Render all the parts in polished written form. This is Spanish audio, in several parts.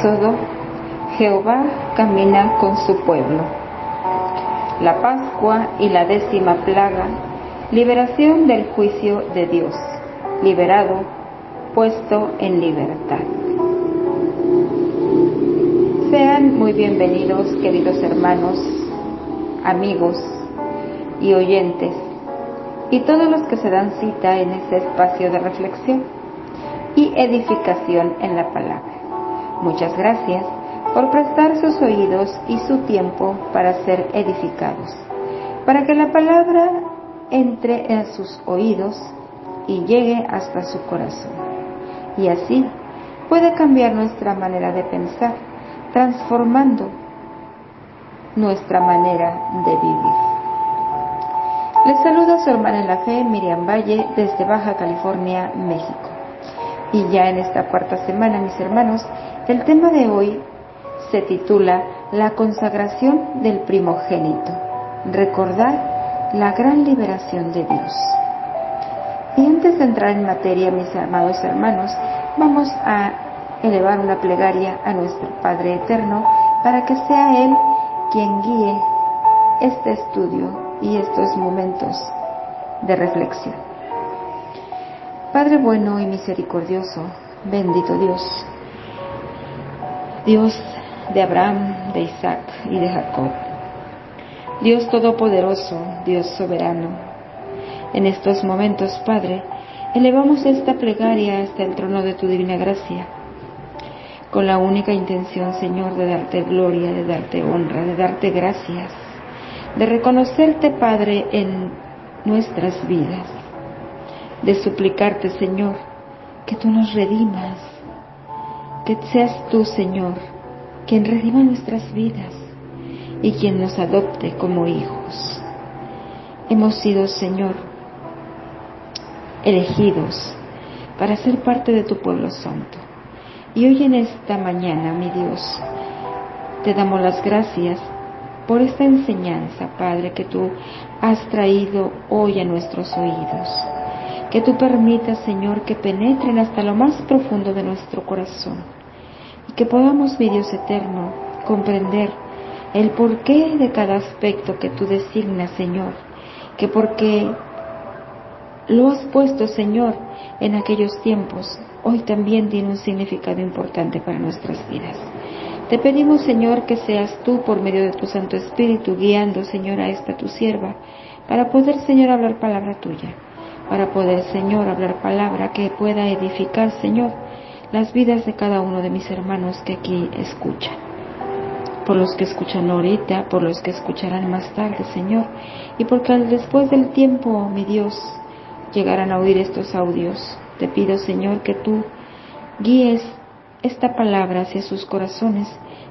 Éxodo, Jehová camina con su pueblo. La Pascua y la 10ª plaga, liberación del juicio de Dios, liberado, puesto en libertad. Sean muy bienvenidos, queridos hermanos, amigos y oyentes, y todos los que se dan cita en este espacio de reflexión y edificación en la palabra. Muchas gracias por prestar sus oídos y su tiempo para ser edificados, para que la palabra entre en sus oídos y llegue hasta su corazón, y así puede cambiar nuestra manera de pensar, transformando nuestra manera de vivir. Les saluda su hermana en la fe, Miriam Valle, desde Baja California, México. Y ya en esta cuarta semana, mis hermanos, el tema de hoy se titula La consagración del primogénito, recordar la gran liberación de Dios. Y antes de entrar en materia, mis amados hermanos, vamos a elevar una plegaria a nuestro Padre Eterno para que sea Él quien guíe este estudio y estos momentos de reflexión. Padre bueno y misericordioso, bendito Dios, Dios de Abraham, de Isaac y de Jacob, Dios todopoderoso, Dios soberano, en estos momentos, Padre, elevamos esta plegaria hasta el trono de tu divina gracia, con la única intención, Señor, de darte gloria, de darte honra, de darte gracias, de reconocerte, Padre, en nuestras vidas, de suplicarte, Señor, que tú nos redimas, que seas tú, Señor, quien redima nuestras vidas y quien nos adopte como hijos. Hemos sido, Señor, elegidos para ser parte de tu pueblo santo. Y hoy en esta mañana, mi Dios, te damos las gracias por esta enseñanza, Padre, que tú has traído hoy a nuestros oídos. Que tú permitas, Señor, que penetren hasta lo más profundo de nuestro corazón. Y que podamos, mi Dios eterno, comprender el porqué de cada aspecto que tú designas, Señor. Que porque lo has puesto, Señor, en aquellos tiempos, hoy también tiene un significado importante para nuestras vidas. Te pedimos, Señor, que seas tú, por medio de tu Santo Espíritu, guiando, Señor, a esta tu sierva, para poder, Señor, hablar palabra tuya, para poder, Señor, hablar palabra que pueda edificar, Señor, las vidas de cada uno de mis hermanos que aquí escuchan. Por los que escuchan ahorita, por los que escucharán más tarde, Señor, y porque después del tiempo, mi Dios, llegarán a oír estos audios. Te pido, Señor, que tú guíes esta palabra hacia sus corazones,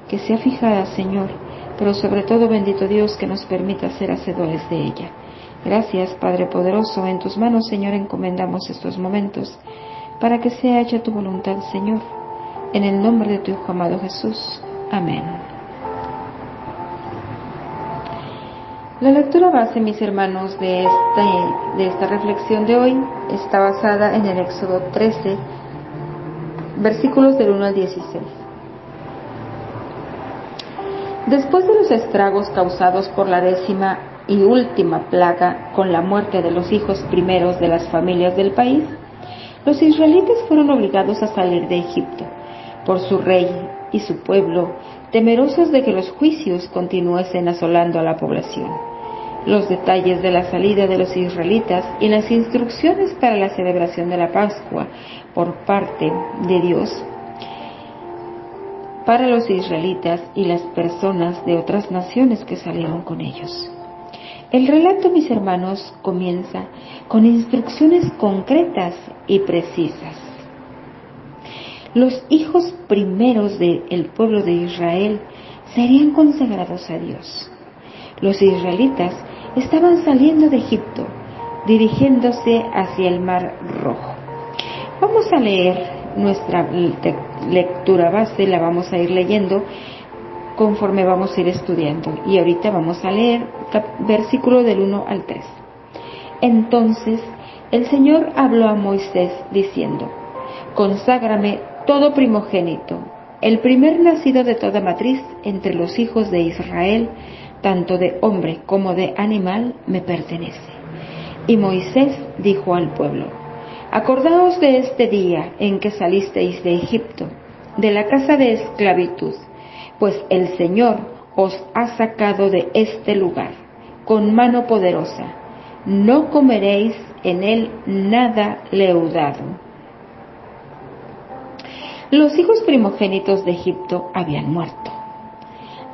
que sea fijada, Señor, pero sobre todo, bendito Dios, que nos permita ser hacedores de ella. Gracias, Padre poderoso, en tus manos, Señor, encomendamos estos momentos, para que sea hecha tu voluntad, Señor, en el nombre de tu Hijo amado Jesús. Amén. La lectura base, mis hermanos, de esta reflexión de hoy está basada en el Éxodo 13, versículos del 1 al 16. Después de los estragos causados por la 10ª y última plaga con la muerte de los hijos primeros de las familias del país, los israelitas fueron obligados a salir de Egipto por su rey y su pueblo, temerosos de que los juicios continuasen asolando a la población. Los detalles de la salida de los israelitas y las instrucciones para la celebración de la Pascua por parte de Dios para los israelitas y las personas de otras naciones que salieron con ellos. El relato, mis hermanos, comienza con instrucciones concretas y precisas. Los hijos primeros del pueblo de Israel serían consagrados a Dios. Los israelitas estaban saliendo de Egipto, dirigiéndose hacia el Mar Rojo. Vamos a leer nuestra lectura base, la vamos a ir leyendo conforme vamos a ir estudiando. Y ahorita vamos a leer versículo del 1 al 3. Entonces el Señor habló a Moisés diciendo: conságrame todo primogénito, el primer nacido de toda matriz entre los hijos de Israel, tanto de hombre como de animal, me pertenece. Y Moisés dijo al pueblo: acordaos de este día en que salisteis de Egipto, de la casa de esclavitud, pues el Señor os ha sacado de este lugar con mano poderosa. No comeréis en él nada leudado. Los hijos primogénitos de Egipto habían muerto.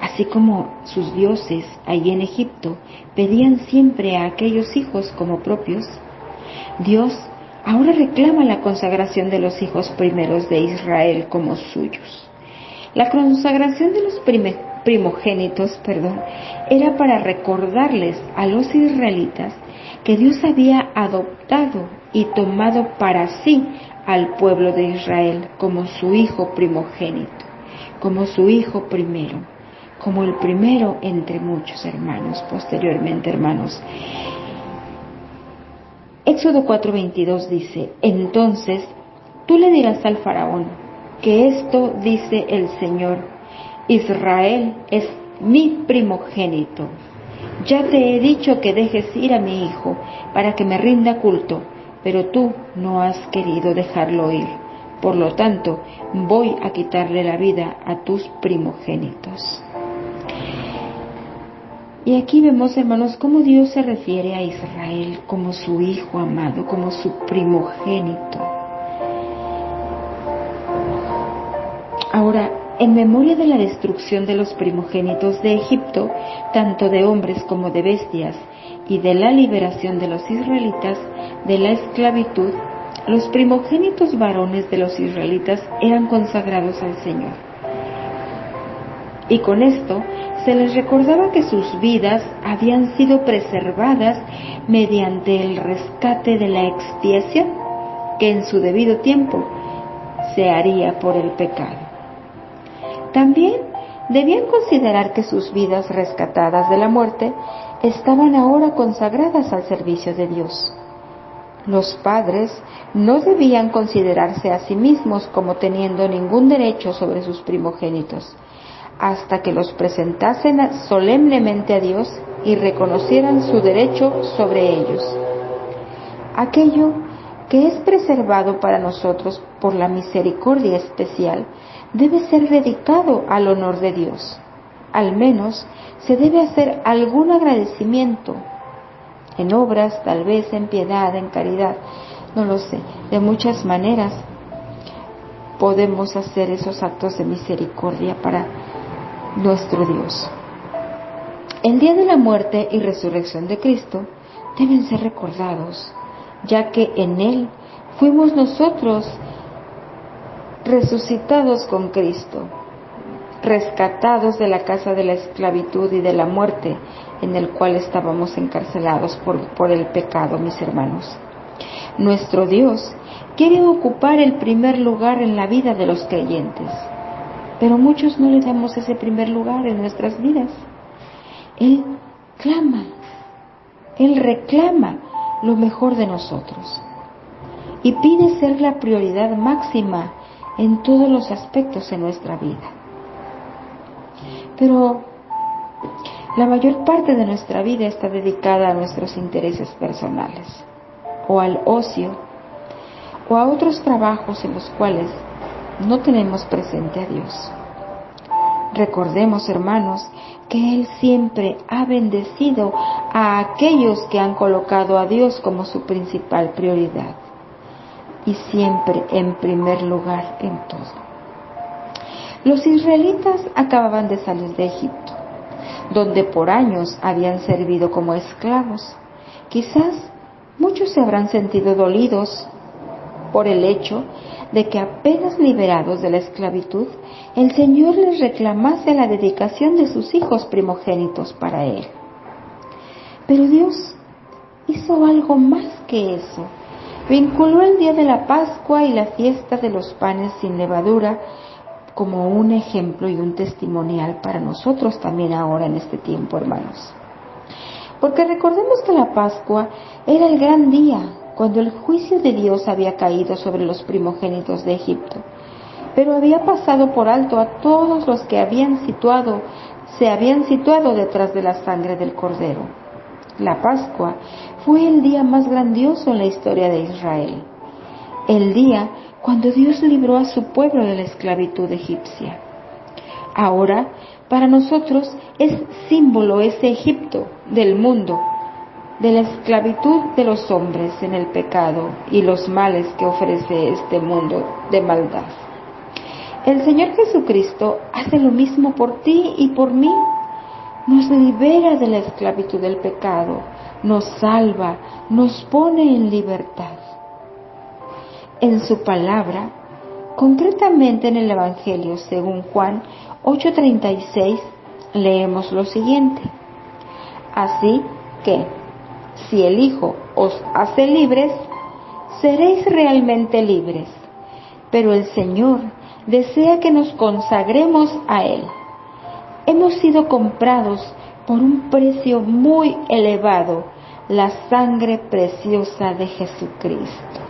Así como sus dioses allí en Egipto pedían siempre a aquellos hijos como propios, Dios ahora reclama la consagración de los hijos primeros de Israel como suyos. La consagración de los primogénitos, era para recordarles a los israelitas que Dios había adoptado y tomado para sí al pueblo de Israel como su hijo primogénito, como su hijo primero, como el primero entre muchos hermanos, posteriormente hermanos. Éxodo 4:22 dice: entonces tú le dirás al faraón que esto dice el Señor: Israel es mi primogénito. Ya te he dicho que dejes ir a mi hijo para que me rinda culto, pero tú no has querido dejarlo ir. Por lo tanto, voy a quitarle la vida a tus primogénitos. Y aquí vemos, hermanos, cómo Dios se refiere a Israel como su hijo amado, como su primogénito. Ahora, en memoria de la destrucción de los primogénitos de Egipto, tanto de hombres como de bestias, y de la liberación de los israelitas de la esclavitud, los primogénitos varones de los israelitas eran consagrados al Señor. Y con esto se les recordaba que sus vidas habían sido preservadas mediante el rescate de la expiación que en su debido tiempo se haría por el pecado. También debían considerar que sus vidas rescatadas de la muerte estaban ahora consagradas al servicio de Dios. Los padres no debían considerarse a sí mismos como teniendo ningún derecho sobre sus primogénitos, hasta que los presentasen solemnemente a Dios y reconocieran su derecho sobre ellos. Aquello que es preservado para nosotros por la misericordia especial debe ser dedicado al honor de Dios. Al menos se debe hacer algún agradecimiento, en obras, tal vez en piedad, en caridad, no lo sé. De muchas maneras podemos hacer esos actos de misericordia para nuestro Dios. El día de la muerte y resurrección de Cristo deben ser recordados, ya que en Él fuimos nosotros resucitados con Cristo, rescatados de la casa de la esclavitud y de la muerte en el cual estábamos encarcelados por el pecado, mis hermanos. Nuestro Dios quiere ocupar el primer lugar en la vida de los creyentes, pero muchos no le damos ese primer lugar en nuestras vidas. Él clama, Él reclama lo mejor de nosotros y pide ser la prioridad máxima en todos los aspectos de nuestra vida. Pero la mayor parte de nuestra vida está dedicada a nuestros intereses personales, o al ocio, o a otros trabajos en los cuales no tenemos presente a Dios. Recordemos, hermanos, que Él siempre ha bendecido a aquellos que han colocado a Dios como su principal prioridad, y siempre en primer lugar en todo. Los israelitas acababan de salir de Egipto, donde por años habían servido como esclavos. Quizás muchos se habrán sentido dolidos por el hecho de que apenas liberados de la esclavitud, el Señor les reclamase la dedicación de sus hijos primogénitos para Él. Pero Dios hizo algo más que eso. Vinculó el día de la Pascua y la fiesta de los panes sin levadura como un ejemplo y un testimonial para nosotros también ahora en este tiempo, hermanos. Porque recordemos que la Pascua era el gran día cuando el juicio de Dios había caído sobre los primogénitos de Egipto. pero había pasado por alto a todos los que se habían situado detrás de la sangre del Cordero. La Pascua fue el día más grandioso en la historia de Israel, el día cuando Dios libró a su pueblo de la esclavitud egipcia. Ahora, para nosotros es símbolo ese Egipto del mundo, de la esclavitud de los hombres en el pecado y los males que ofrece este mundo de maldad. El Señor Jesucristo hace lo mismo por ti y por mí. Nos libera de la esclavitud del pecado, nos salva, nos pone en libertad. En su palabra, concretamente en el Evangelio según Juan 8:36, leemos lo siguiente: así que, si el Hijo os hace libres, seréis realmente libres. Pero el Señor desea que nos consagremos a Él. Hemos sido comprados por un precio muy elevado, la sangre preciosa de Jesucristo.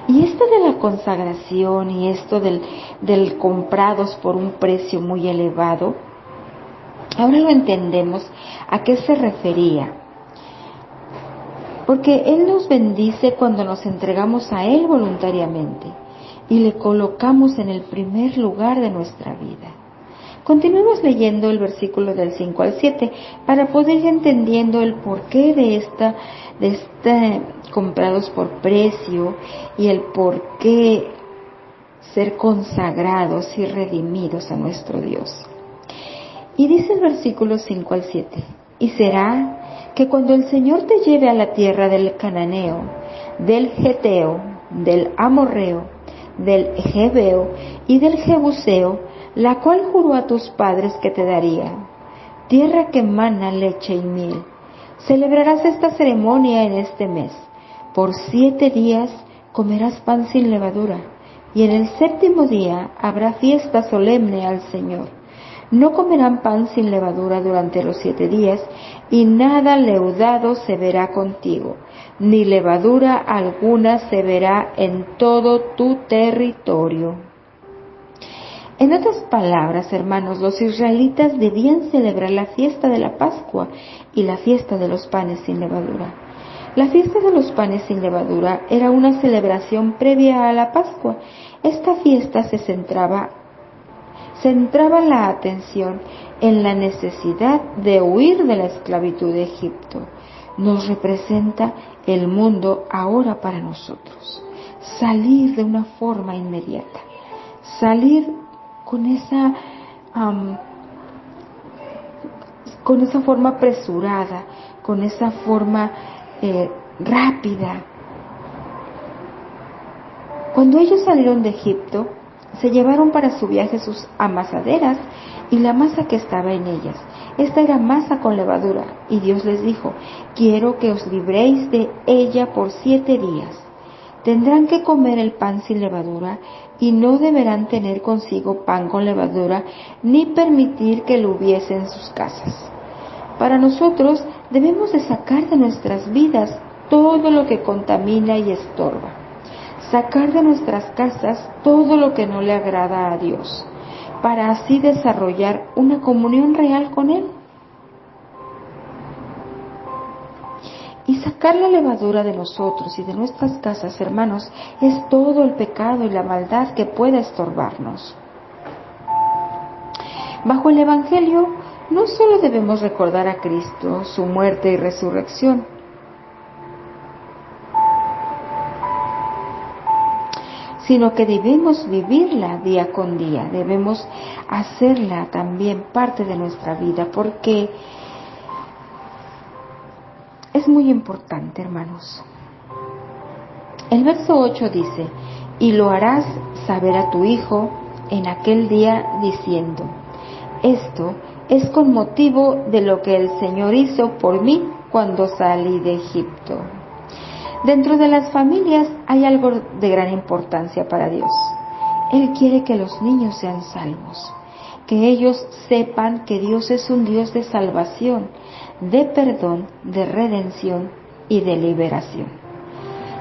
Y esto de la consagración y esto del comprados por un precio muy elevado, ahora lo entendemos a qué se refería. Porque Él nos bendice cuando nos entregamos a Él voluntariamente y le colocamos en el primer lugar de nuestra vida. Continuemos leyendo el versículo del 5 al 7 para poder ir entendiendo el porqué de esta comprados por precio y el porqué ser consagrados y redimidos a nuestro Dios. Y dice el versículo 5 al 7: y será que cuando el Señor te lleve a la tierra del Cananeo, del Geteo, del Amorreo, del Jebeo y del Jebuseo, la cual juró a tus padres que te daría, tierra que mana leche y miel, celebrarás esta ceremonia en este mes. Por 7 días comerás pan sin levadura, y en el 7º día habrá fiesta solemne al Señor. No comerán pan sin levadura durante los 7 días, y nada leudado se verá contigo, ni levadura alguna se verá en todo tu territorio. En otras palabras, hermanos, los israelitas debían celebrar la fiesta de la Pascua y la fiesta de los panes sin levadura. La fiesta de los panes sin levadura era una celebración previa a la Pascua. Esta fiesta centraba la atención en la necesidad de huir de la esclavitud de Egipto. Nos representa el mundo ahora para nosotros. Salir de una forma inmediata. Salir con esa forma apresurada, con esa forma rápida. Cuando ellos salieron de Egipto, se llevaron para su viaje sus amasaderas y la masa que estaba en ellas. Esta era masa con levadura, y Dios les dijo: quiero que os libréis de ella por 7 días. Tendrán que comer el pan sin levadura y no deberán tener consigo pan con levadura ni permitir que lo hubiese en sus casas. Para nosotros debemos de sacar de nuestras vidas todo lo que contamina y estorba. Sacar de nuestras casas todo lo que no le agrada a Dios, para así desarrollar una comunión real con Él. Y sacar la levadura de nosotros y de nuestras casas, hermanos, es todo el pecado y la maldad que pueda estorbarnos. Bajo el Evangelio, no solo debemos recordar a Cristo, su muerte y resurrección, sino que debemos vivirla día con día, debemos hacerla también parte de nuestra vida, porque es muy importante, hermanos. El verso 8 dice: y lo harás saber a tu hijo en aquel día diciendo: esto es con motivo de lo que el Señor hizo por mí cuando salí de Egipto. Dentro de las familias hay algo de gran importancia para Dios. Él quiere que los niños sean salvos, que ellos sepan que Dios es un Dios de salvación, de perdón, de redención y de liberación.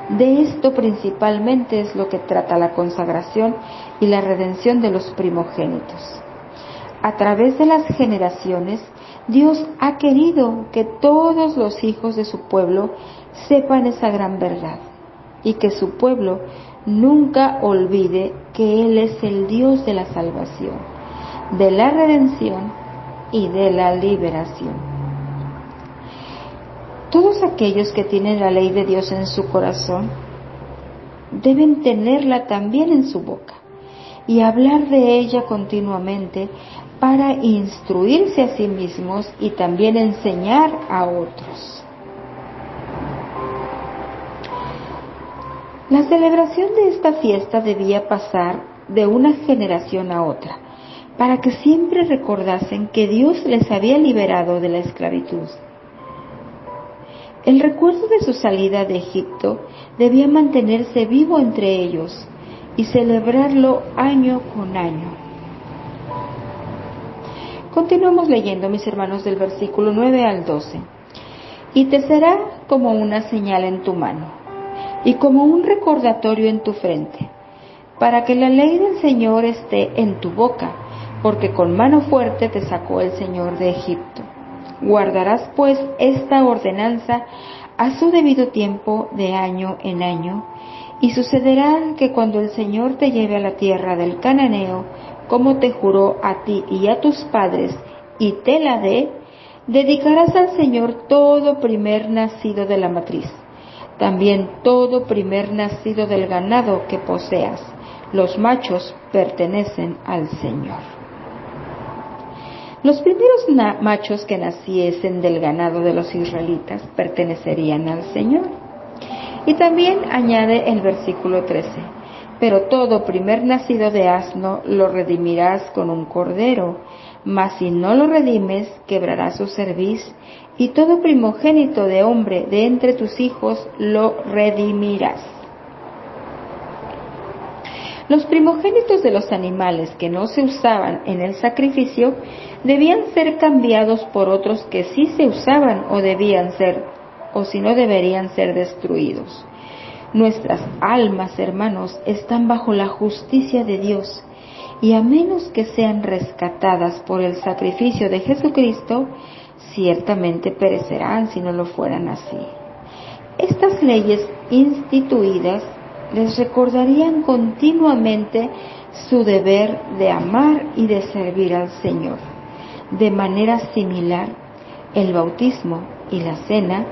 De esto principalmente es lo que trata la consagración y la redención de los primogénitos. A través de las generaciones, Dios ha querido que todos los hijos de su pueblo sepan esa gran verdad y que su pueblo nunca olvide que Él es el Dios de la salvación, de la redención y de la liberación. Todos aquellos que tienen la ley de Dios en su corazón deben tenerla también en su boca y hablar de ella continuamente para instruirse a sí mismos y también enseñar a otros. La celebración de esta fiesta debía pasar de una generación a otra, para que siempre recordasen que Dios les había liberado de la esclavitud. El recuerdo de su salida de Egipto debía mantenerse vivo entre ellos y celebrarlo año con año. Continuamos leyendo, mis hermanos, del versículo 9 al 12. Y te será como una señal en tu mano y como un recordatorio en tu frente, para que la ley del Señor esté en tu boca, porque con mano fuerte te sacó el Señor de Egipto. Guardarás pues esta ordenanza a su debido tiempo, de año en año, y sucederá que cuando el Señor te lleve a la tierra del Cananeo, como te juró a ti y a tus padres, y te la dé, dedicarás al Señor todo primer nacido de la matriz, también todo primer nacido del ganado que poseas. Los machos pertenecen al Señor. Los primeros machos que naciesen del ganado de los israelitas pertenecerían al Señor. Y también añade el versículo 13, pero todo primer nacido de asno lo redimirás con un cordero, mas si no lo redimes, quebrarás su cerviz, y todo primogénito de hombre de entre tus hijos lo redimirás. Los primogénitos de los animales que no se usaban en el sacrificio debían ser cambiados por otros que sí se usaban o si no deberían ser destruidos. Nuestras almas, hermanos, están bajo la justicia de Dios y a menos que sean rescatadas por el sacrificio de Jesucristo, ciertamente perecerán si no lo fueran así. Estas leyes instituidas les recordarían continuamente su deber de amar y de servir al Señor. De manera similar, el bautismo y la cena,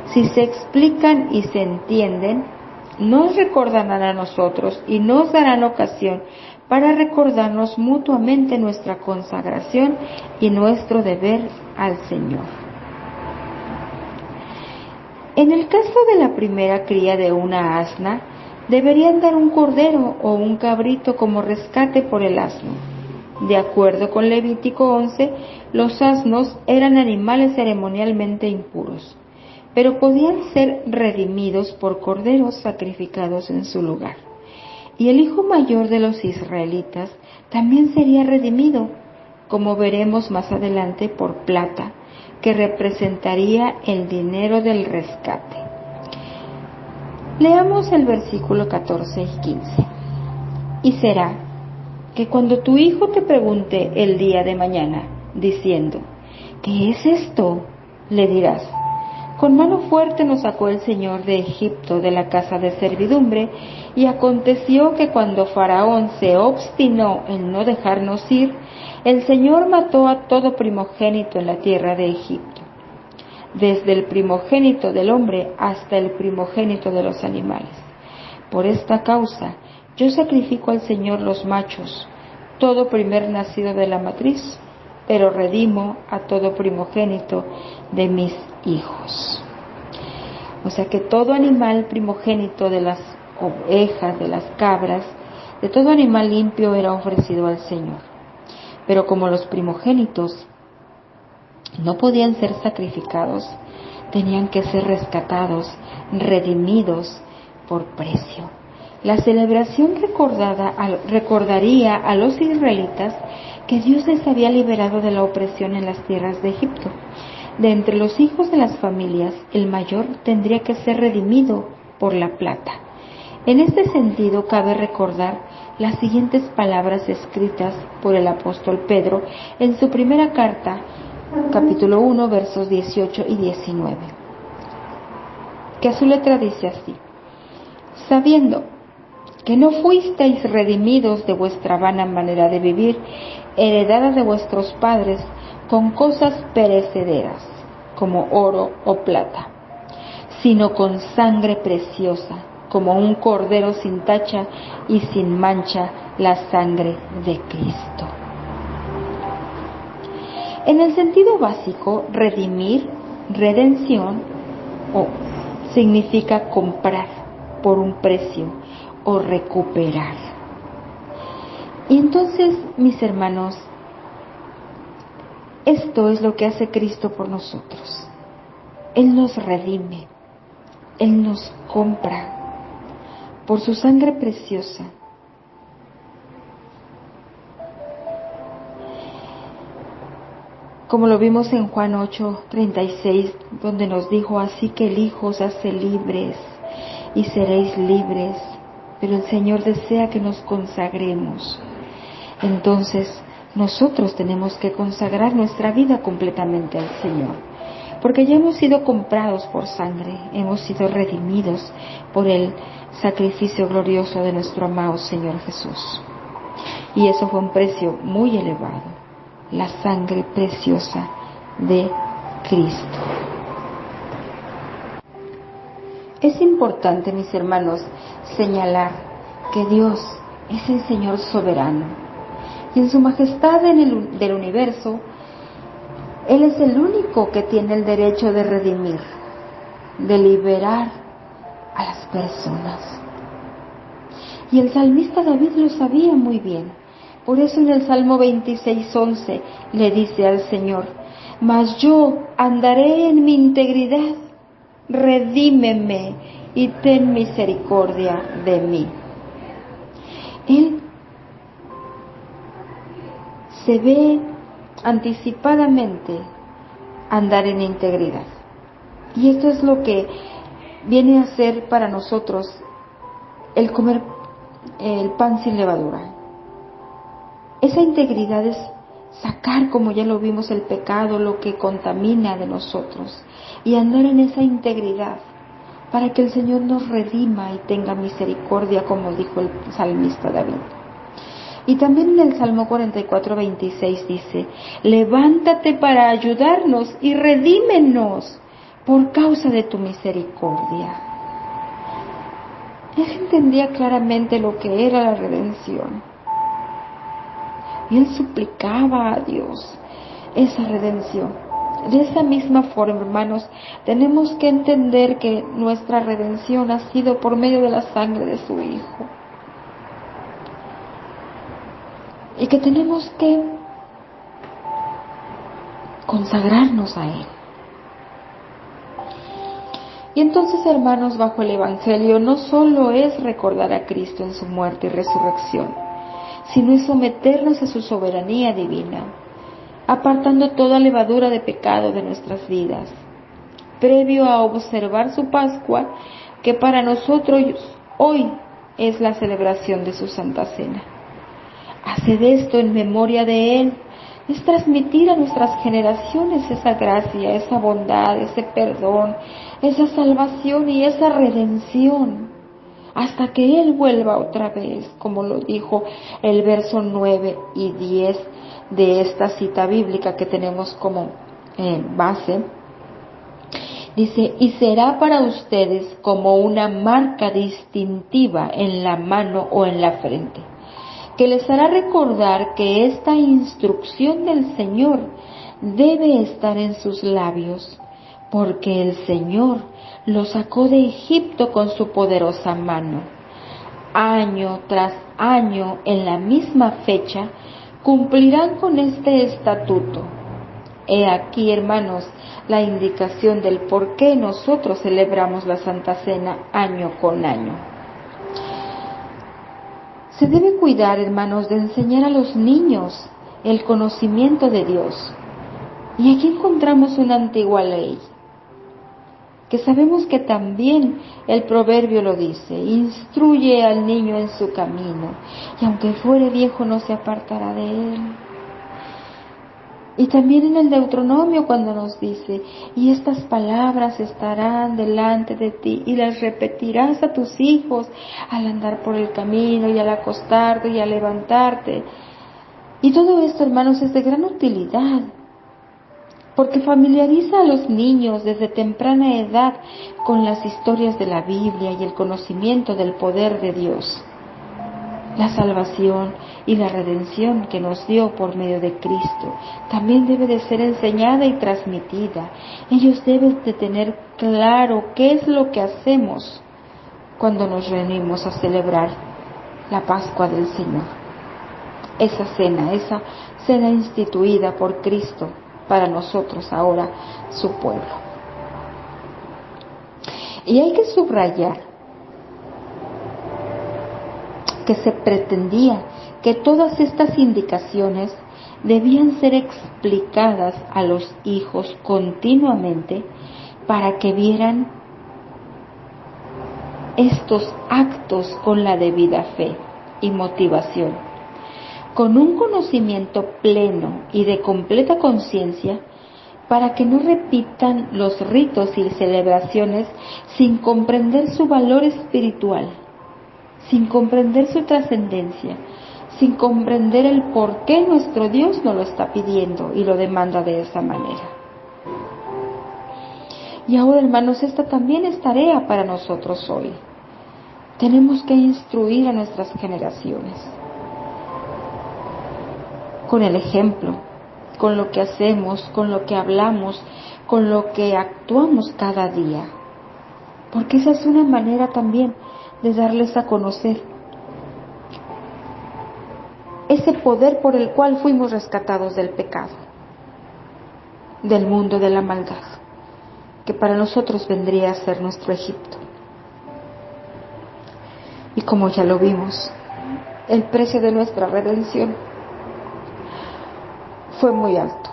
si se explican y se entienden, nos recordarán a nosotros y nos darán ocasión para recordarnos mutuamente nuestra consagración y nuestro deber al Señor. En el caso de la primera cría de una asna, deberían dar un cordero o un cabrito como rescate por el asno. De acuerdo con Levítico 11, los asnos eran animales ceremonialmente impuros, pero podían ser redimidos por corderos sacrificados en su lugar. Y el hijo mayor de los israelitas también sería redimido, como veremos más adelante, por plata, que representaría el dinero del rescate. Leamos el versículo 14 y 15. Y será que cuando tu hijo te pregunte el día de mañana, diciendo, ¿qué es esto?, le dirás, con mano fuerte nos sacó el Señor de Egipto, de la casa de servidumbre, y aconteció que cuando Faraón se obstinó en no dejarnos ir, el Señor mató a todo primogénito en la tierra de Egipto, desde el primogénito del hombre hasta el primogénito de los animales. Por esta causa, yo sacrifico al Señor los machos, todo primer nacido de la matriz, pero redimo a todo primogénito de mis hijos. O sea que todo animal primogénito de las ovejas, de las cabras, de todo animal limpio era ofrecido al Señor. Pero como los primogénitos no podían ser sacrificados, tenían que ser rescatados, redimidos por precio. La celebración recordaría a los israelitas que Dios les había liberado de la opresión en las tierras de Egipto. De entre los hijos de las familias, el mayor tendría que ser redimido por la plata. En este sentido, cabe recordar las siguientes palabras escritas por el apóstol Pedro en su primera carta, capítulo 1, versos 18 y 19, que a su letra dice así: sabiendo que no fuisteis redimidos de vuestra vana manera de vivir, heredada de vuestros padres, con cosas perecederas, como oro o plata, sino con sangre preciosa, como un cordero sin tacha y sin mancha, la sangre de Cristo. En el sentido básico, redimir, redención, significa comprar por un precio o recuperar. Y entonces, mis hermanos, esto es lo que hace Cristo por nosotros. Él nos redime, Él nos compra por su sangre preciosa. Como lo vimos en Juan 8:36, donde nos dijo: así que el Hijo os hace libres y seréis libres, pero el Señor desea que nos consagremos. Entonces, nosotros tenemos que consagrar nuestra vida completamente al Señor, porque ya hemos sido comprados por sangre, hemos sido redimidos por el sacrificio glorioso de nuestro amado Señor Jesús. Y eso fue un precio muy elevado, la sangre preciosa de Cristo. Es importante, mis hermanos, señalar que Dios es el Señor soberano y en su majestad del universo, Él es el único que tiene el derecho de redimir, de liberar a las personas. Y el salmista David lo sabía muy bien. Por eso en el Salmo 26:11 le dice al Señor: mas yo andaré en mi integridad, redímeme y ten misericordia de mí. Él se ve anticipadamente andar en integridad. Y esto es lo que viene a ser para nosotros el comer el pan sin levadura. Esa integridad es sacar, como ya lo vimos, el pecado, lo que contamina de nosotros, y andar en esa integridad para que el Señor nos redima y tenga misericordia, como dijo el salmista David. Y también en el Salmo 44:26 dice: levántate para ayudarnos y redímenos por causa de tu misericordia. Él entendía claramente lo que era la redención. Y él suplicaba a Dios esa redención. De esa misma forma, hermanos, tenemos que entender que nuestra redención ha sido por medio de la sangre de su Hijo. Y que tenemos que consagrarnos a Él. Y entonces, hermanos, bajo el Evangelio no solo es recordar a Cristo en su muerte y resurrección, sino es someternos a su soberanía divina, apartando toda levadura de pecado de nuestras vidas, previo a observar su Pascua, que para nosotros hoy es la celebración de su Santa Cena. Haced esto en memoria de Él. Es transmitir a nuestras generaciones esa gracia, esa bondad, ese perdón, esa salvación y esa redención, hasta que Él vuelva otra vez, como lo dijo el verso 9 y 10 de esta cita bíblica que tenemos como base. Dice: y será para ustedes como una marca distintiva en la mano o en la frente, que les hará recordar que esta instrucción del Señor debe estar en sus labios, porque el Señor los sacó de Egipto con su poderosa mano. Año tras año, en la misma fecha, cumplirán con este estatuto. He aquí, hermanos, la indicación del por qué nosotros celebramos la Santa Cena año con año. Se debe cuidar, hermanos, de enseñar a los niños el conocimiento de Dios. Y aquí encontramos una antigua ley. que sabemos que también el proverbio lo dice: instruye al niño en su camino, y aunque fuere viejo no se apartará de él. Y también en el Deuteronomio cuando nos dice: y estas palabras estarán delante de ti, y las repetirás a tus hijos al andar por el camino, y al acostarte, y al levantarte. Y todo esto, hermanos, es de gran utilidad, porque familiariza a los niños desde temprana edad con las historias de la Biblia y el conocimiento del poder de Dios, la salvación y la redención que nos dio por medio de Cristo. También debe de ser enseñada y transmitida. Ellos deben de tener claro qué es lo que hacemos cuando nos reunimos a celebrar la Pascua del Señor. Esa cena instituida por Cristo para nosotros ahora, su pueblo. Y hay que subrayar que se pretendía que todas estas indicaciones debían ser explicadas a los hijos continuamente para que vieran estos actos con la debida fe y motivación, con un conocimiento pleno y de completa conciencia, para que no repitan los ritos y celebraciones sin comprender su valor espiritual, sin comprender su trascendencia, sin comprender el por qué nuestro Dios nos lo está pidiendo y lo demanda de esa manera. Y ahora, hermanos, esta también es tarea para nosotros hoy. Tenemos que instruir a nuestras generaciones con el ejemplo, con lo que hacemos, con lo que hablamos, con lo que actuamos cada día. Porque esa es una manera también de darles a conocer ese poder por el cual fuimos rescatados del pecado, del mundo de la maldad, que para nosotros vendría a ser nuestro Egipto. Y como ya lo vimos, el precio de nuestra redención fue muy alto,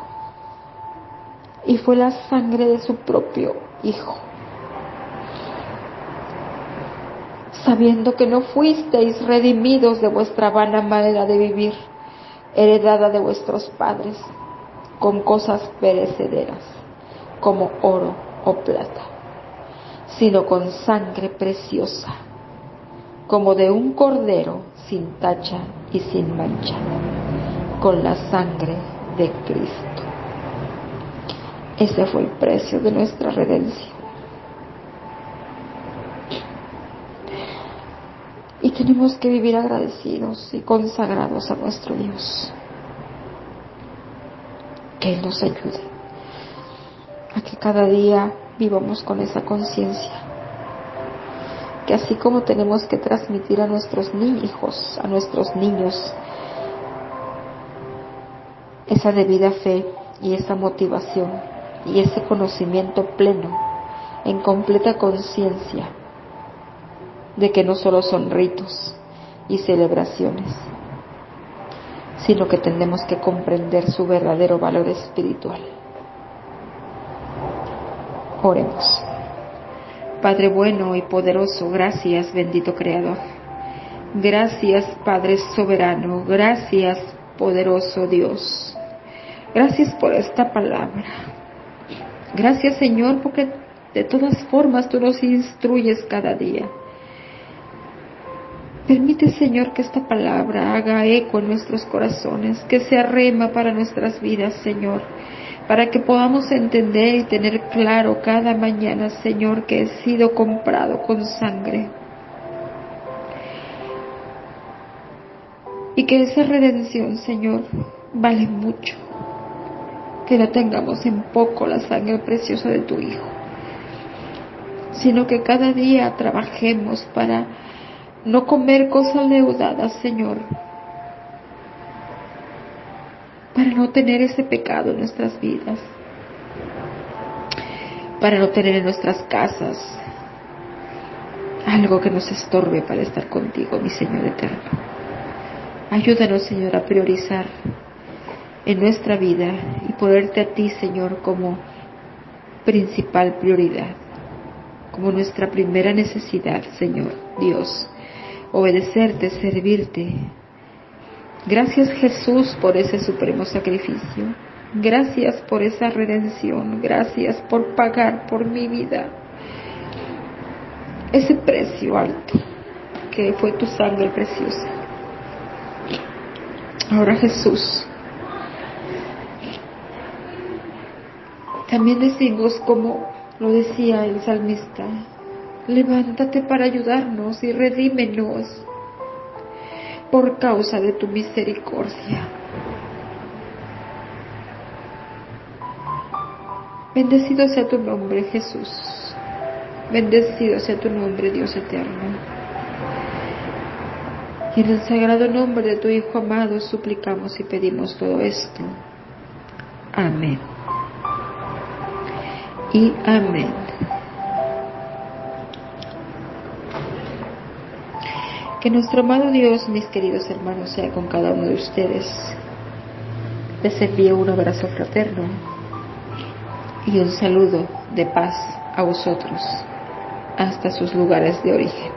y fue la sangre de su propio Hijo. Sabiendo que no fuisteis redimidos de vuestra vana manera de vivir, heredada de vuestros padres, con cosas perecederas, como oro o plata, sino con sangre preciosa, como de un cordero sin tacha y sin mancha, con la sangre de Cristo. Ese fue el precio de nuestra redención. Y tenemos que vivir agradecidos y consagrados a nuestro Dios. Que Él nos ayude a que cada día vivamos con esa conciencia. Que así como tenemos que transmitir a nuestros hijos, a nuestros niños, esa debida fe y esa motivación y ese conocimiento pleno, en completa conciencia, de que no solo son ritos y celebraciones, sino que tenemos que comprender su verdadero valor espiritual. Oremos. Padre bueno y poderoso, gracias, bendito Creador. Gracias, Padre soberano, gracias, poderoso Dios. Gracias por esta palabra. Gracias, Señor, porque de todas formas tú nos instruyes cada día. Permite, Señor, que esta palabra haga eco en nuestros corazones, que sea rema para nuestras vidas, Señor, para que podamos entender y tener claro cada mañana, Señor, que he sido comprado con sangre. Y que esa redención, Señor, vale mucho. Que no tengamos en poco la sangre preciosa de tu Hijo, sino que cada día trabajemos para no comer cosas leudadas, Señor, para no tener ese pecado en nuestras vidas, para no tener en nuestras casas algo que nos estorbe para estar contigo, mi Señor eterno. Ayúdanos, Señor, a priorizar en nuestra vida y ponerte a ti, Señor, como principal prioridad. como nuestra primera necesidad, Señor Dios, obedecerte, servirte. Gracias, Jesús, por ese supremo sacrificio. Gracias por esa redención. Gracias por pagar por mi vida ese precio alto que fue tu sangre preciosa. Ahora, Jesús, también decimos, como lo decía el salmista, levántate para ayudarnos y redímenos por causa de tu misericordia. Bendecido sea tu nombre, Jesús. Bendecido sea tu nombre, Dios eterno. Y en el sagrado nombre de tu Hijo amado suplicamos y pedimos todo esto. Amén. Y amén. Que nuestro amado Dios, mis queridos hermanos, sea con cada uno de ustedes. Les envío un abrazo fraterno y un saludo de paz a vosotros hasta sus lugares de origen.